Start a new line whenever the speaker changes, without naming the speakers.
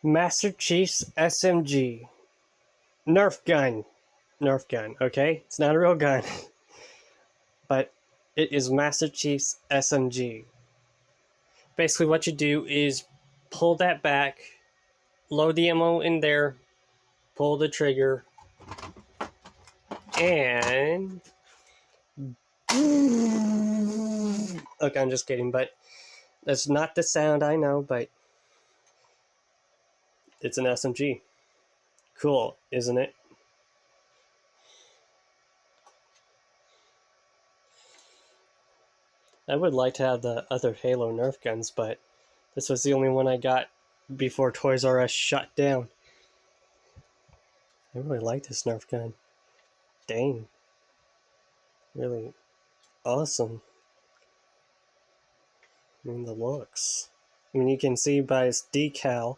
Master Chief's SMG Nerf gun. Nerf gun, okay? It's not a real gun. But it is Master Chief's SMG. Basically what you do is pull that back, load the ammo in there, pull the trigger, and... Okay, I'm just kidding, but that's not the sound, I know, but it's an SMG. Cool, isn't it? I would like to have the other Halo Nerf guns, but this was the only one I got before Toys R Us shut down. I really like this Nerf gun. Dang. Really awesome. I mean, the looks. I mean, you can see by its decal